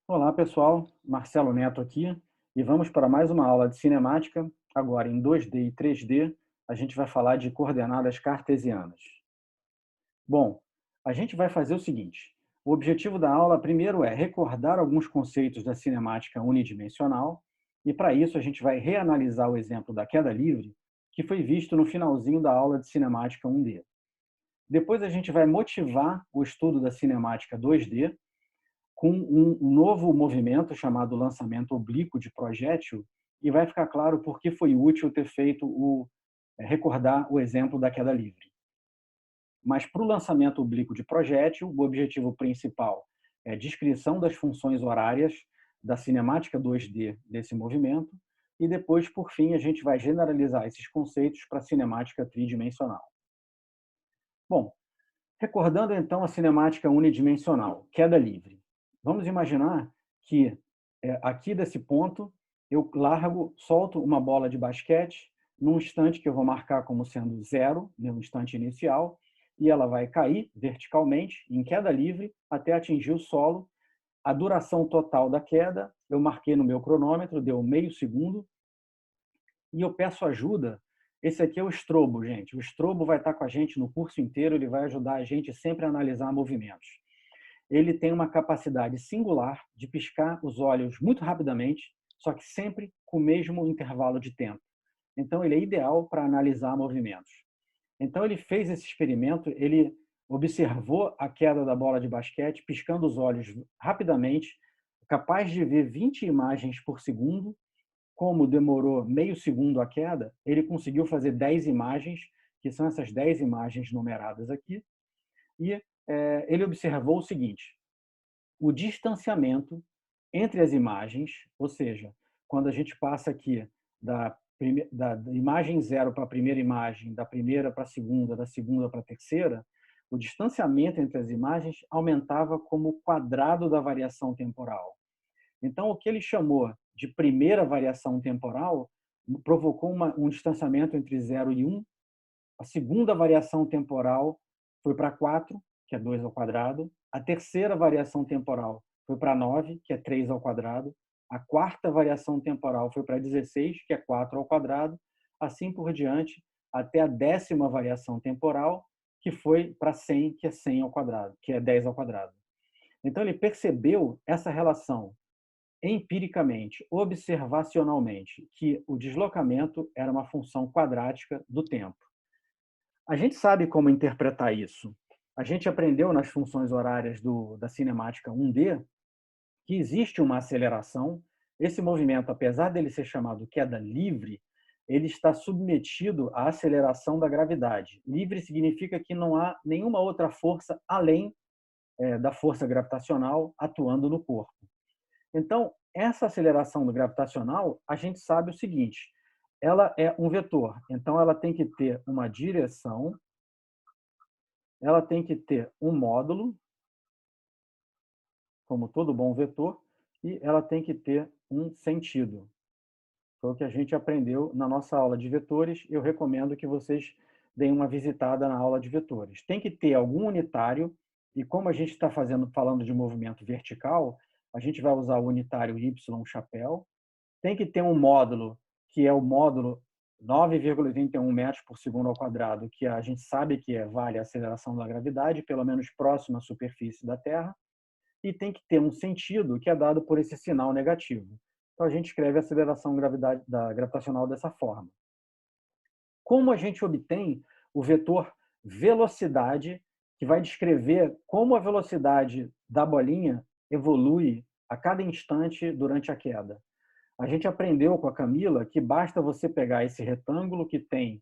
Olá, pessoal. Marcelo Neto aqui e vamos para mais uma aula de cinemática. Agora em 2D e 3D, a gente vai falar de coordenadas cartesianas. Bom, a gente vai fazer o seguinte: o objetivo da aula primeiro é recordar alguns conceitos da cinemática unidimensional e para isso a gente vai reanalisar o exemplo da queda livre que foi visto no finalzinho da aula de cinemática 1D. Depois a gente vai motivar o estudo da cinemática 2D com um novo movimento chamado lançamento oblíquo de projétil e vai ficar claro por que foi útil ter feito recordar o exemplo da queda livre. Mas para o lançamento oblíquo de projétil, o objetivo principal é a descrição das funções horárias da cinemática 2D desse movimento e depois, por fim, a gente vai generalizar esses conceitos para a cinemática tridimensional. Bom, recordando então a cinemática unidimensional, queda livre. Vamos imaginar que aqui desse ponto eu largo, solto uma bola de basquete num instante que eu vou marcar como sendo zero, no instante inicial, e ela vai cair verticalmente, em queda livre, até atingir o solo. A duração total da queda, eu marquei no meu cronômetro, deu meio segundo, e eu peço ajuda. Esse aqui é o estrobo, gente. O estrobo vai estar com a gente no curso inteiro, ele vai ajudar a gente sempre a analisar movimentos. Ele tem uma capacidade singular de piscar os olhos muito rapidamente, só que sempre com o mesmo intervalo de tempo. Então, ele é ideal para analisar movimentos. Então, ele fez esse experimento, ele observou a queda da bola de basquete, piscando os olhos rapidamente, capaz de ver 20 imagens por segundo. Como demorou meio segundo a queda, ele conseguiu fazer 10 imagens, que são essas 10 imagens numeradas aqui, e ele observou o seguinte: o distanciamento entre as imagens, ou seja, quando a gente passa aqui da imagem zero para a primeira imagem, da primeira para a segunda, da segunda para a terceira, o distanciamento entre as imagens aumentava como o quadrado da variação temporal. Então, o que ele chamou de primeira variação temporal provocou um distanciamento entre 0 e 1. A segunda variação temporal foi para 4, que é 2 ao quadrado. A terceira variação temporal foi para 9, que é 3 ao quadrado. A quarta variação temporal foi para 16, que é 4 ao quadrado. Assim por diante, até a 10ª variação temporal, que foi para 100, que é 100 ao quadrado, que é 10 ao quadrado. Então, ele percebeu essa relação empiricamente, observacionalmente, que o deslocamento era uma função quadrática do tempo. A gente sabe como interpretar isso. A gente aprendeu nas funções horárias da cinemática 1D que existe uma aceleração. Esse movimento, apesar dele ser chamado queda livre, ele está submetido à aceleração da gravidade. Livre significa que não há nenhuma outra força além da força gravitacional atuando no corpo. Então, essa aceleração do gravitacional, a gente sabe o seguinte: ela é um vetor, então ela tem que ter uma direção, ela tem que ter um módulo, como todo bom vetor, e ela tem que ter um sentido. Foi o que a gente aprendeu na nossa aula de vetores. Eu recomendo que vocês deem uma visitada na aula de vetores. Tem que ter algum unitário, e como a gente está falando de movimento vertical, a gente vai usar o unitário y chapéu. Tem que ter um módulo, que é o módulo 9,81 metros por segundo ao quadrado, que a gente sabe que vale a aceleração da gravidade, pelo menos próximo à superfície da Terra, e tem que ter um sentido que é dado por esse sinal negativo. Então, a gente escreve a aceleração gravitacional dessa forma. Como a gente obtém o vetor velocidade, que vai descrever como a velocidade da bolinha evolui a cada instante durante a queda? A gente aprendeu com a Camila que basta você pegar esse retângulo que tem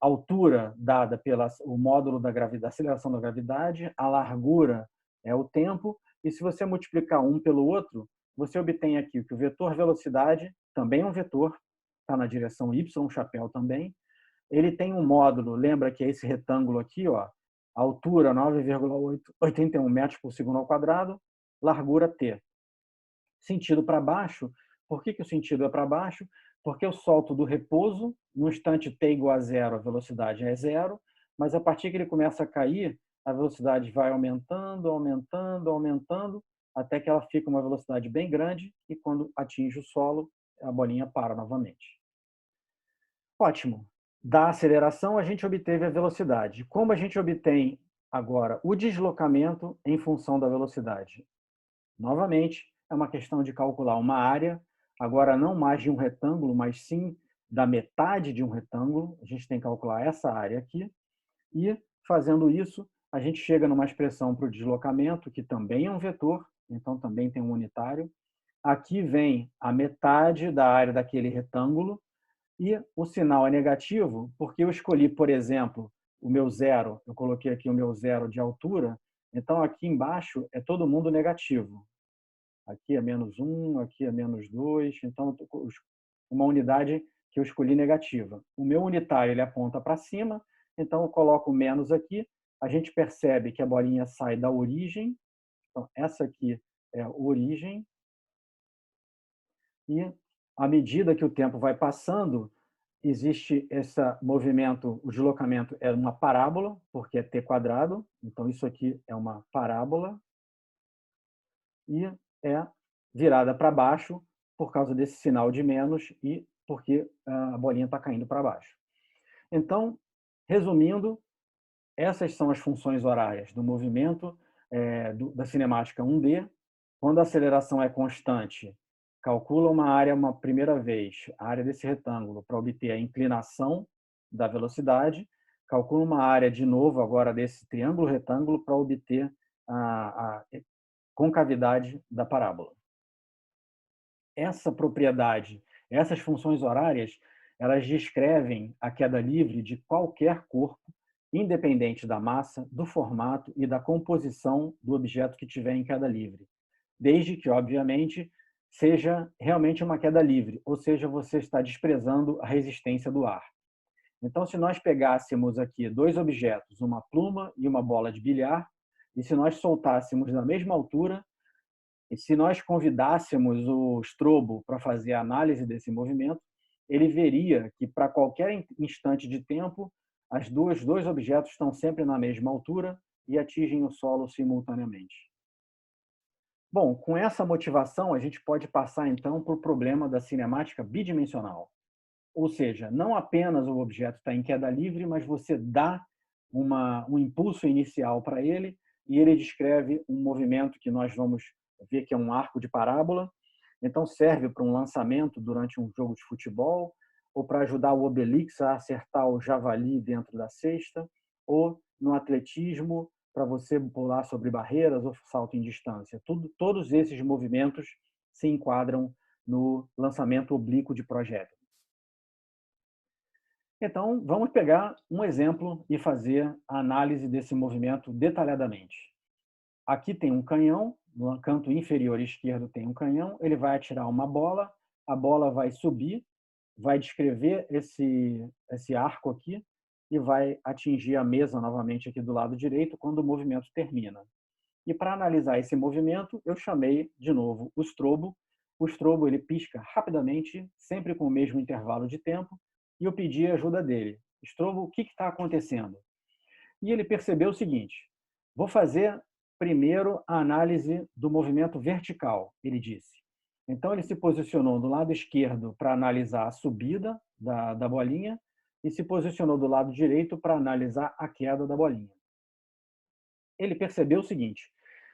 altura dada pelo módulo da aceleração da gravidade, a largura é o tempo, e se você multiplicar um pelo outro, você obtém aqui que o vetor velocidade também é um vetor, está na direção y, chapéu também. Ele tem um módulo, lembra que é esse retângulo aqui, ó, altura 9,81 metros por segundo ao quadrado, largura t. Sentido para baixo. Por que o sentido é para baixo? Porque eu solto do repouso, no instante t igual a zero, a velocidade é zero, mas a partir que ele começa a cair, a velocidade vai aumentando, aumentando, aumentando, até que ela fica uma velocidade bem grande e quando atinge o solo, a bolinha para novamente. Ótimo. Da aceleração, a gente obteve a velocidade. Como a gente obtém agora o deslocamento em função da velocidade? Novamente, é uma questão de calcular uma área, agora não mais de um retângulo, mas sim da metade de um retângulo. A gente tem que calcular essa área aqui. E, fazendo isso, a gente chega numa expressão para o deslocamento, que também é um vetor, então também tem um unitário. Aqui vem a metade da área daquele retângulo, e o sinal é negativo porque eu escolhi, por exemplo, o meu zero, eu coloquei aqui o meu zero de altura, então aqui embaixo é todo mundo negativo. Aqui é -1, aqui é -2, então uma unidade que eu escolhi negativa. O meu unitário ele aponta para cima, então eu coloco menos aqui, a gente percebe que a bolinha sai da origem, então essa aqui é a origem, e à medida que o tempo vai passando, existe esse movimento, o deslocamento é uma parábola, porque é t quadrado, então isso aqui é uma parábola, e é virada para baixo por causa desse sinal de menos e porque a bolinha está caindo para baixo. Então, resumindo, essas são as funções horárias do movimento da cinemática 1D. Quando a aceleração é constante, calcula uma área uma primeira vez, a área desse retângulo, para obter a inclinação da velocidade, calcula uma área de novo agora desse triângulo retângulo para obter a concavidade da parábola. Essa propriedade, essas funções horárias, elas descrevem a queda livre de qualquer corpo, independente da massa, do formato e da composição do objeto que tiver em queda livre, desde que, obviamente, seja realmente uma queda livre, ou seja, você está desprezando a resistência do ar. Então, se nós pegássemos aqui dois objetos, uma pluma e uma bola de bilhar, e se nós soltássemos na mesma altura, e se nós convidássemos o Strobo para fazer a análise desse movimento, ele veria que para qualquer instante de tempo, dois objetos estão sempre na mesma altura e atingem o solo simultaneamente. Bom, com essa motivação, a gente pode passar então para o problema da cinemática bidimensional. Ou seja, não apenas o objeto está em queda livre, mas você dá um impulso inicial para ele e ele descreve um movimento que nós vamos ver que é um arco de parábola. Então, serve para um lançamento durante um jogo de futebol, ou para ajudar o Obelix a acertar o javali dentro da cesta, ou no atletismo, para você pular sobre barreiras ou salto em distância. Todos esses movimentos se enquadram no lançamento oblíquo de projétil. Então, vamos pegar um exemplo e fazer a análise desse movimento detalhadamente. Aqui tem um canhão, no canto inferior esquerdo tem um canhão, ele vai atirar uma bola, a bola vai subir, vai descrever esse arco aqui e vai atingir a mesa novamente aqui do lado direito quando o movimento termina. E para analisar esse movimento, eu chamei de novo o Strobo. O Strobo ele pisca rapidamente, sempre com o mesmo intervalo de tempo, e eu pedi a ajuda dele. Strobo, o que está acontecendo? E ele percebeu o seguinte: vou fazer primeiro a análise do movimento vertical, ele disse. Então ele se posicionou do lado esquerdo para analisar a subida da bolinha e se posicionou do lado direito para analisar a queda da bolinha. Ele percebeu o seguinte: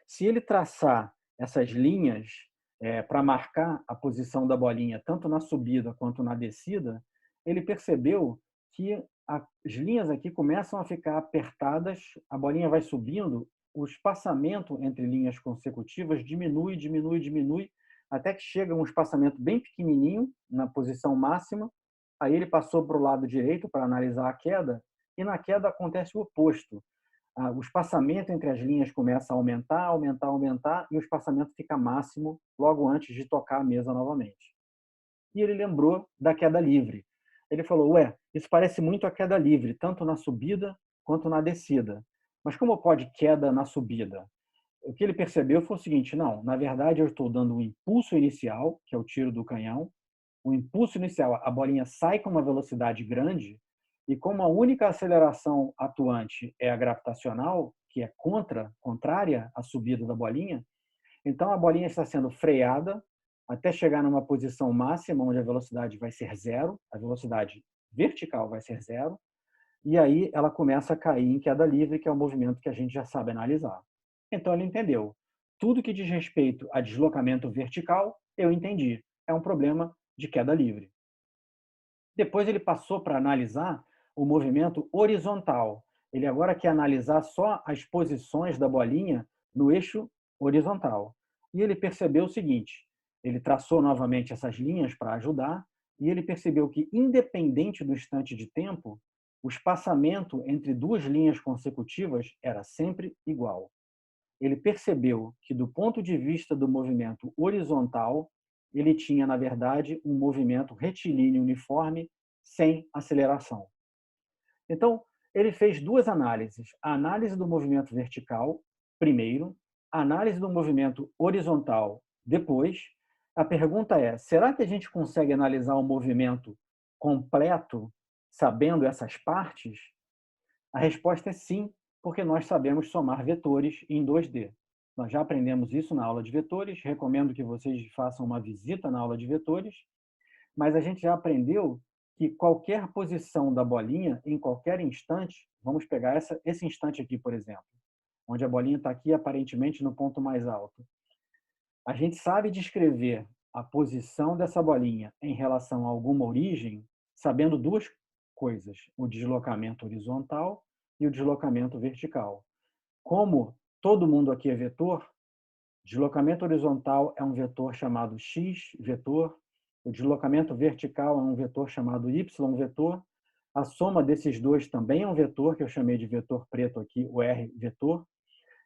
se ele traçar essas linhas para marcar a posição da bolinha tanto na subida quanto na descida, ele percebeu que as linhas aqui começam a ficar apertadas, a bolinha vai subindo, o espaçamento entre linhas consecutivas diminui, diminui, diminui, até que chega um espaçamento bem pequenininho na posição máxima. Aí ele passou para o lado direito para analisar a queda, e na queda acontece o oposto. O espaçamento entre as linhas começa a aumentar, aumentar, aumentar, e o espaçamento fica máximo logo antes de tocar a mesa novamente. E ele lembrou da queda livre. Ele falou: ué, isso parece muito a queda livre, tanto na subida quanto na descida. Mas como pode queda na subida? O que ele percebeu foi o seguinte: não, na verdade eu estou dando um impulso inicial, que é o tiro do canhão. O impulso inicial, a bolinha sai com uma velocidade grande, e como a única aceleração atuante é a gravitacional, que é contrária à subida da bolinha, Então, a bolinha está sendo freada até chegar numa posição máxima, onde a velocidade vai ser zero, a velocidade vertical vai ser zero, e aí ela começa a cair em queda livre, que é o movimento que a gente já sabe analisar. Então, ele entendeu. Tudo que diz respeito a deslocamento vertical, eu entendi. É um problema de queda livre. Depois ele passou para analisar o movimento horizontal. Ele agora quer analisar só as posições da bolinha no eixo horizontal. E ele percebeu o seguinte, ele traçou novamente essas linhas para ajudar, e ele percebeu que, independente do instante de tempo, o espaçamento entre duas linhas consecutivas era sempre igual. Ele percebeu que, do ponto de vista do movimento horizontal, ele tinha, na verdade, um movimento retilíneo uniforme sem aceleração. Então, ele fez duas análises. A análise do movimento vertical, primeiro, a análise do movimento horizontal, depois. A pergunta é, será que a gente consegue analisar o movimento completo sabendo essas partes? A resposta é sim, porque nós sabemos somar vetores em 2D. Nós já aprendemos isso na aula de vetores, recomendo que vocês façam uma visita na aula de vetores, mas a gente já aprendeu que qualquer posição da bolinha, em qualquer instante, vamos pegar esse instante aqui, por exemplo, onde a bolinha está aqui aparentemente no ponto mais alto. A gente sabe descrever a posição dessa bolinha em relação a alguma origem, sabendo duas coisas, o deslocamento horizontal e o deslocamento vertical. Como todo mundo aqui é vetor, deslocamento horizontal é um vetor chamado x vetor, o deslocamento vertical é um vetor chamado y vetor, a soma desses dois também é um vetor, que eu chamei de vetor preto aqui, o r vetor,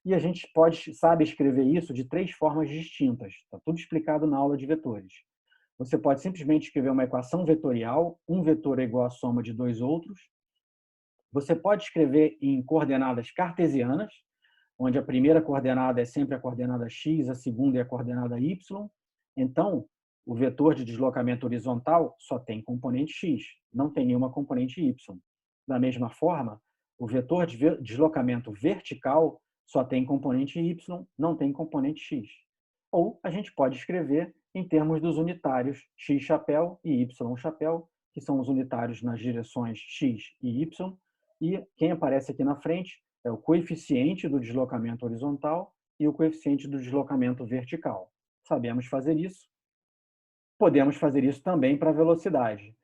e a gente sabe escrever isso de três formas distintas. Está tudo explicado na aula de vetores. Você pode simplesmente escrever uma equação vetorial, um vetor é igual à soma de dois outros. Você pode escrever em coordenadas cartesianas, onde a primeira coordenada é sempre a coordenada x, a segunda é a coordenada y. Então, o vetor de deslocamento horizontal só tem componente x, não tem nenhuma componente y. Da mesma forma, o vetor de deslocamento vertical só tem componente y, não tem componente x. Ou a gente pode escrever em termos dos unitários x chapéu e y chapéu, que são os unitários nas direções x e y, e quem aparece aqui na frente é o coeficiente do deslocamento horizontal e o coeficiente do deslocamento vertical. Sabemos fazer isso. Podemos fazer isso também para a velocidade.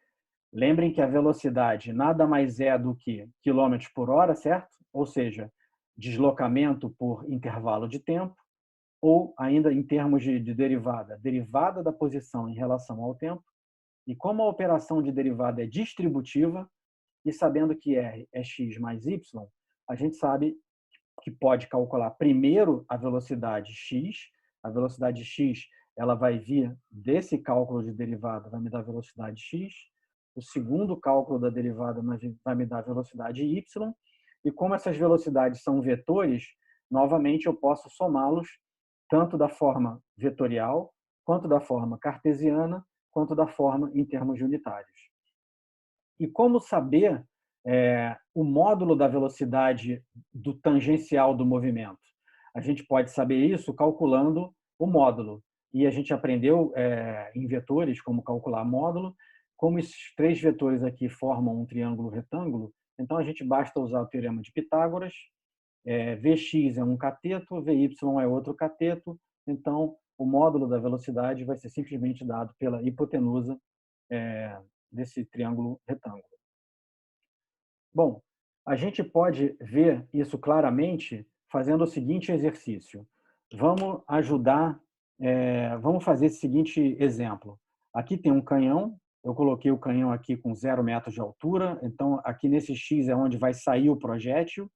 Lembrem que a velocidade nada mais é do que quilômetros por hora, certo? Ou seja, deslocamento por intervalo de tempo, ou ainda em termos de derivada, derivada da posição em relação ao tempo. E como a operação de derivada é distributiva, e sabendo que R é x mais y, a gente sabe que pode calcular primeiro a velocidade x. A velocidade x ela vai vir desse cálculo de derivada, vai me dar velocidade x. O segundo cálculo da derivada vai me dar velocidade y. E como essas velocidades são vetores, novamente eu posso somá-los tanto da forma vetorial, quanto da forma cartesiana, quanto da forma em termos de unitários. E como saber o módulo da velocidade do tangencial do movimento? A gente pode saber isso calculando o módulo. E a gente aprendeu em vetores como calcular módulo. Como esses três vetores aqui formam um triângulo retângulo, então a gente basta usar o teorema de Pitágoras. Vx é um cateto, Vy é outro cateto, então o módulo da velocidade vai ser simplesmente dado pela hipotenusa desse triângulo retângulo. Bom, a gente pode ver isso claramente fazendo o seguinte exercício. Vamos vamos fazer esse seguinte exemplo. Aqui tem um canhão, eu coloquei o canhão aqui com 0 metros de altura, então aqui nesse X é onde vai sair o projétil,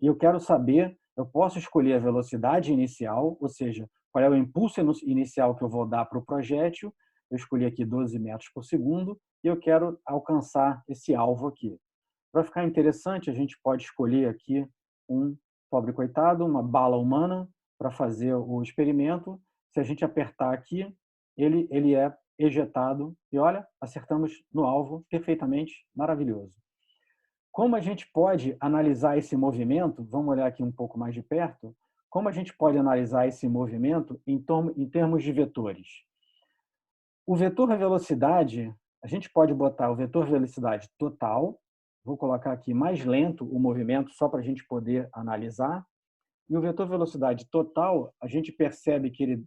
e eu quero saber, eu posso escolher a velocidade inicial, ou seja, qual é o impulso inicial que eu vou dar para o projétil, eu escolhi aqui 12 metros por segundo, e eu quero alcançar esse alvo aqui. Para ficar interessante, a gente pode escolher aqui um pobre coitado, uma bala humana, para fazer o experimento. Se a gente apertar aqui, ele é ejetado e, olha, acertamos no alvo perfeitamente, maravilhoso. Como a gente pode analisar esse movimento, vamos olhar aqui um pouco mais de perto, como a gente pode analisar esse movimento em termos de vetores? O vetor velocidade, a gente pode botar o vetor velocidade total, vou colocar aqui mais lento o movimento só para a gente poder analisar, e o vetor velocidade total, a gente percebe que ele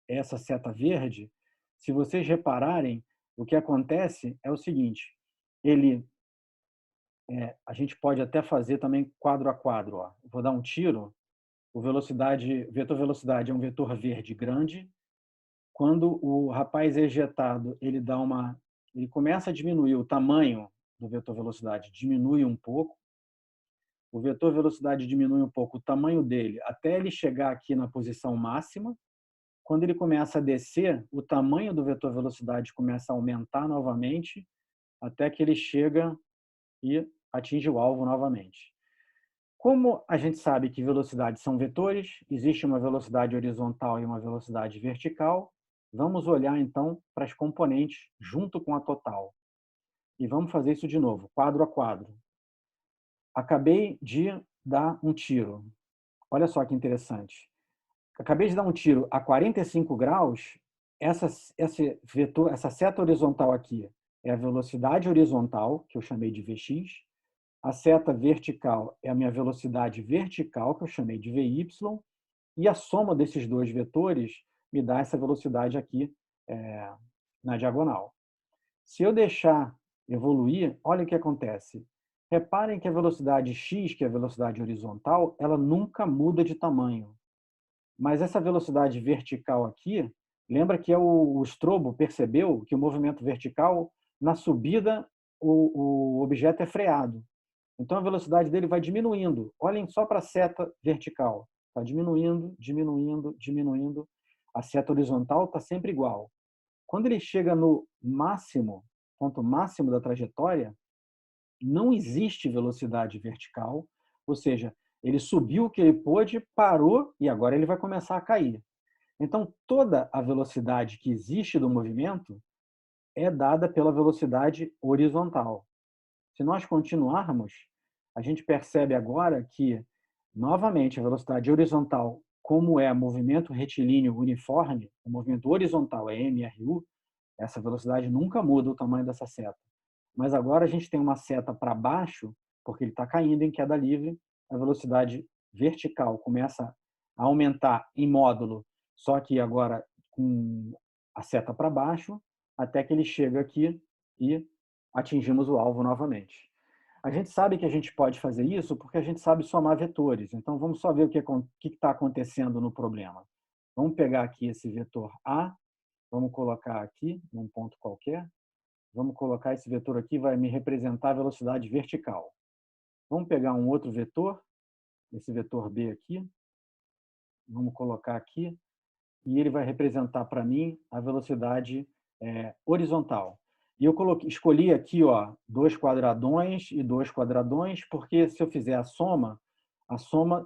é essa seta verde. Se vocês repararem, o que acontece é o seguinte, ele, a gente pode até fazer também quadro a quadro. Ó. Vou dar um tiro, vetor velocidade é um vetor verde grande. Quando o rapaz é ejetado, ele começa a diminuir o tamanho do vetor velocidade, diminui um pouco. O vetor velocidade diminui um pouco o tamanho dele até ele chegar aqui na posição máxima. Quando ele começa a descer, o tamanho do vetor velocidade começa a aumentar novamente, até que ele chega e atinge o alvo novamente. Como a gente sabe que velocidades são vetores, existe uma velocidade horizontal e uma velocidade vertical, vamos olhar então para as componentes junto com a total. E vamos fazer isso de novo, quadro a quadro. Acabei de dar um tiro. Olha só que interessante. Acabei de dar um tiro a 45 graus, essa seta horizontal aqui é a velocidade horizontal, que eu chamei de Vx. A seta vertical é a minha velocidade vertical, que eu chamei de Vy. E a soma desses dois vetores me dá essa velocidade aqui na diagonal. Se eu deixar evoluir, olha o que acontece. Reparem que a velocidade x, que é a velocidade horizontal, ela nunca muda de tamanho. Mas essa velocidade vertical aqui, lembra que o Strobo percebeu que o movimento vertical, na subida, o objeto é freado. Então a velocidade dele vai diminuindo. Olhem só para a seta vertical. Está diminuindo, diminuindo, diminuindo. A seta horizontal está sempre igual. Quando ele chega no máximo, ponto máximo da trajetória, não existe velocidade vertical, ou seja, ele subiu o que ele pôde, parou e agora ele vai começar a cair. Então, toda a velocidade que existe do movimento é dada pela velocidade horizontal. Se nós continuarmos, a gente percebe agora que, novamente, a velocidade horizontal, como é movimento retilíneo uniforme, o movimento horizontal é mRu, essa velocidade nunca muda o tamanho dessa seta. Mas agora a gente tem uma seta para baixo, porque ele está caindo em queda livre, a velocidade vertical começa a aumentar em módulo, só que agora com a seta para baixo, até que ele chega aqui e atingimos o alvo novamente. A gente sabe que a gente pode fazer isso porque a gente sabe somar vetores. Então, vamos só ver o que está acontecendo no problema. Vamos pegar aqui esse vetor A, vamos colocar aqui, num ponto qualquer. Vamos colocar esse vetor aqui, vai me representar a velocidade vertical. Vamos pegar um outro vetor, esse vetor B aqui. Vamos colocar aqui. E ele vai representar para mim a velocidade horizontal. E eu escolhi aqui 2 quadradões e 2 quadradões, porque se eu fizer a soma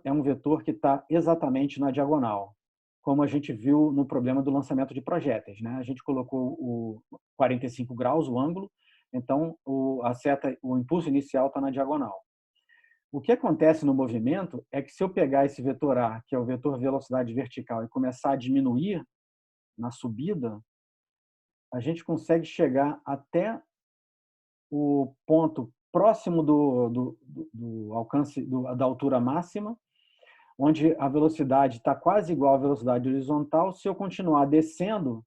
é um vetor que está exatamente na diagonal, como a gente viu no problema do lançamento de projéteis. Né? A gente colocou o 45 graus, o ângulo, então o impulso inicial está na diagonal. O que acontece no movimento é que se eu pegar esse vetor A, que é o vetor velocidade vertical, e começar a diminuir na subida, a gente consegue chegar até o ponto próximo do alcance da altura máxima, onde a velocidade está quase igual à velocidade horizontal. Se eu continuar descendo,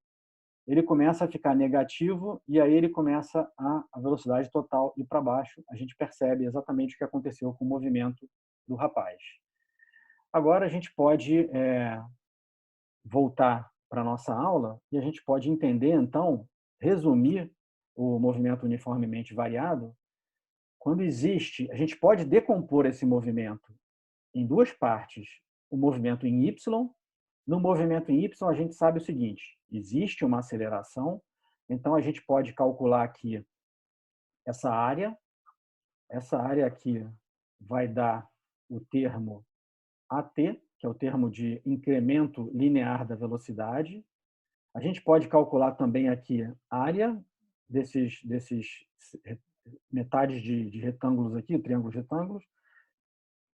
ele começa a ficar negativo e aí ele começa a velocidade total ir para baixo. A gente percebe exatamente o que aconteceu com o movimento do rapaz. Agora a gente pode voltar para a nossa aula e a gente pode entender, então, resumir o movimento uniformemente variado. Quando existe, a gente pode decompor esse movimento em duas partes. O movimento em Y. No movimento em Y, a gente sabe o seguinte, existe uma aceleração, então a gente pode calcular aqui essa área aqui vai dar o termo AT, que é o termo de incremento linear da velocidade. A gente pode calcular também aqui a área desses metades de retângulos aqui, triângulos retângulos,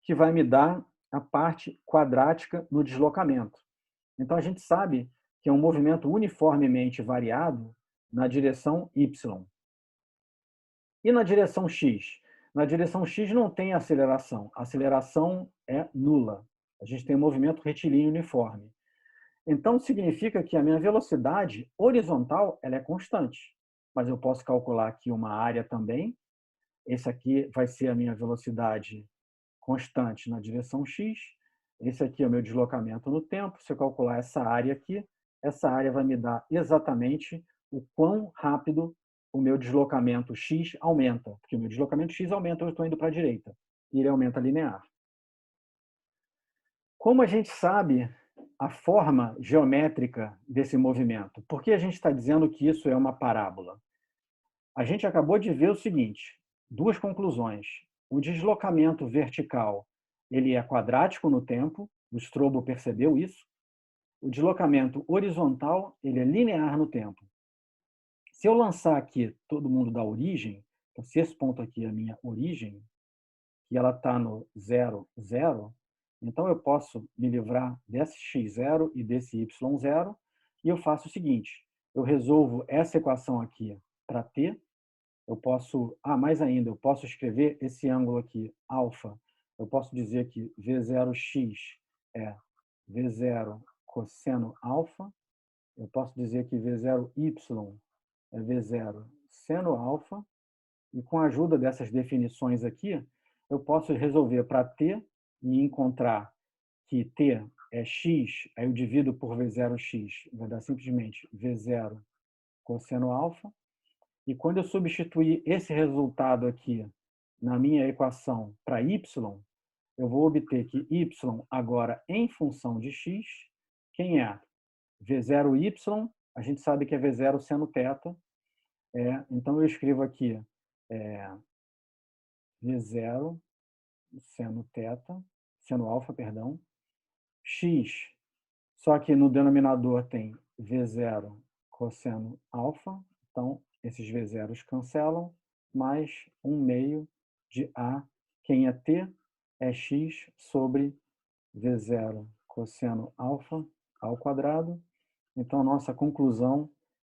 que vai me dar a parte quadrática no deslocamento. Então, a gente sabe que é um movimento uniformemente variado na direção y. E na direção x? Na direção x não tem aceleração. A aceleração é nula. A gente tem um movimento retilíneo uniforme. Então, significa que a minha velocidade horizontal ela é constante. Mas eu posso calcular aqui uma área também. Esse aqui vai ser a minha velocidade constante na direção x. Esse aqui é o meu deslocamento no tempo. Se eu calcular essa área aqui, essa área vai me dar exatamente o quão rápido o meu deslocamento x aumenta. Porque o meu deslocamento x aumenta, eu estou indo para a direita. E ele aumenta linear. Como a gente sabe a forma geométrica desse movimento? Por que a gente está dizendo que isso é uma parábola? A gente acabou de ver o seguinte, duas conclusões. O deslocamento vertical ele é quadrático no tempo, o Strobo percebeu isso. O deslocamento horizontal ele é linear no tempo. Se eu lançar aqui todo mundo da origem, então se esse ponto aqui é a minha origem, e ela está no 0, 0, então eu posso me livrar desse x0 e desse y0, e eu faço o seguinte, eu resolvo essa equação aqui para t, eu posso, mais ainda, eu posso escrever esse ângulo aqui, alfa, eu posso dizer que V0x é V0 cosseno alfa, eu posso dizer que V0y é V0 seno alfa, e com a ajuda dessas definições aqui, eu posso resolver para t e encontrar que t é x, aí eu divido por V0x, vai dar simplesmente V0 cosseno alfa, e quando eu substituir esse resultado aqui na minha equação para y, eu vou obter que y agora em função de x, quem é? V0y, a gente sabe que é V0 seno θ, então eu escrevo aqui V0 seno θ, seno alfa, perdão, x, só que no denominador tem V0 cosseno alfa, então esses V0s cancelam, mais 1/2 de A, quem é T, é x sobre V0 cosseno alfa ao quadrado. Então, a nossa conclusão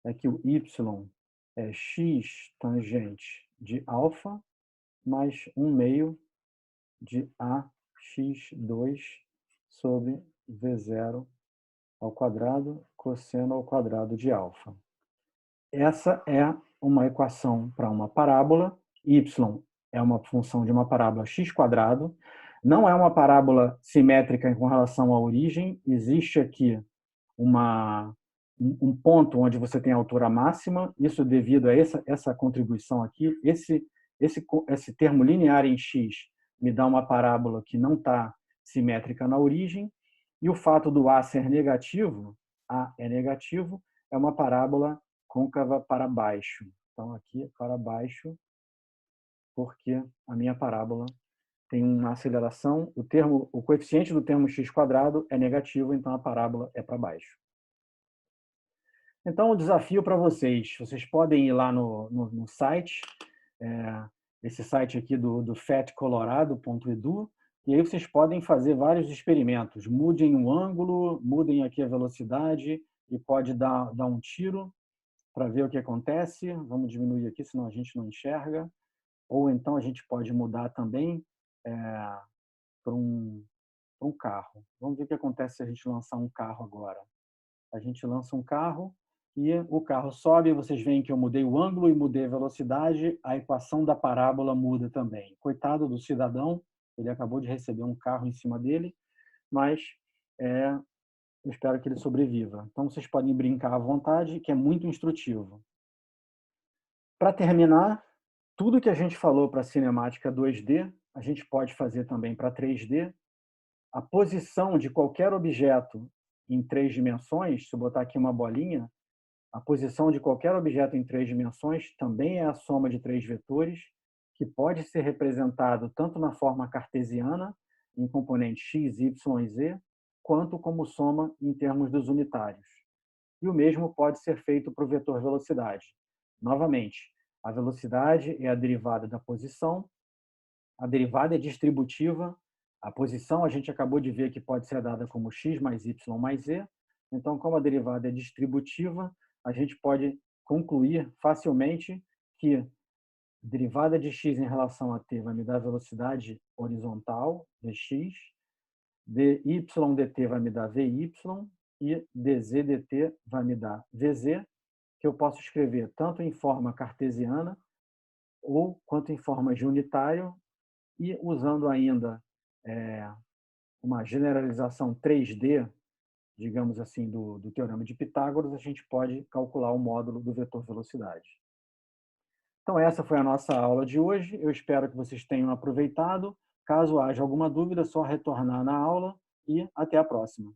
é que o y é x tangente de alfa mais 1/2 de AX2 sobre V0 ao quadrado cosseno ao quadrado de alfa. Essa é uma equação para uma parábola. Y é uma função de uma parábola x². Não é uma parábola simétrica com relação à origem. Existe aqui um ponto onde você tem a altura máxima. Isso devido a essa contribuição aqui. Esse termo linear em x me dá uma parábola que não está simétrica na origem. E o fato do A ser negativo, A é negativo, é uma parábola côncava para baixo. Então, aqui para baixo, porque a minha parábola tem uma aceleração, o coeficiente do termo x² é negativo, então a parábola é para baixo. Então, o desafio para vocês podem ir lá no site, esse site aqui do fatcolorado.edu, e aí vocês podem fazer vários experimentos. Mudem o ângulo, mudem aqui a velocidade, e pode dar um tiro para ver o que acontece. Vamos diminuir aqui, senão a gente não enxerga. Ou então a gente pode mudar também para um carro. Vamos ver o que acontece se a gente lançar um carro agora. A gente lança um carro e o carro sobe. Vocês veem que eu mudei o ângulo e mudei a velocidade. A equação da parábola muda também. Coitado do cidadão, ele acabou de receber um carro em cima dele, mas eu espero que ele sobreviva. Então, vocês podem brincar à vontade, que é muito instrutivo. Para terminar, tudo que a gente falou para cinemática 2D, a gente pode fazer também para 3D. A posição de qualquer objeto em 3 dimensões, se eu botar aqui uma bolinha, a posição de qualquer objeto em 3 dimensões também é a soma de 3 vetores, que pode ser representado tanto na forma cartesiana, em componentes x, y e z, quanto como soma em termos dos unitários. E o mesmo pode ser feito para o vetor velocidade. Novamente, a velocidade é a derivada da posição, a derivada é distributiva, A posição a gente acabou de ver que pode ser dada como x mais y mais z. Então, como a derivada é distributiva, a gente pode concluir facilmente que a derivada de x em relação a t vai me dar a velocidade horizontal, dx, dy dt vai me dar vy e dz dt vai me dar vz, que eu posso escrever tanto em forma cartesiana ou quanto em forma de unitário, e usando ainda uma generalização 3D, digamos assim, do Teorema de Pitágoras, a gente pode calcular o módulo do vetor velocidade. Então, essa foi a nossa aula de hoje. Eu espero que vocês tenham aproveitado. Caso haja alguma dúvida, é só retornar na aula e até a próxima.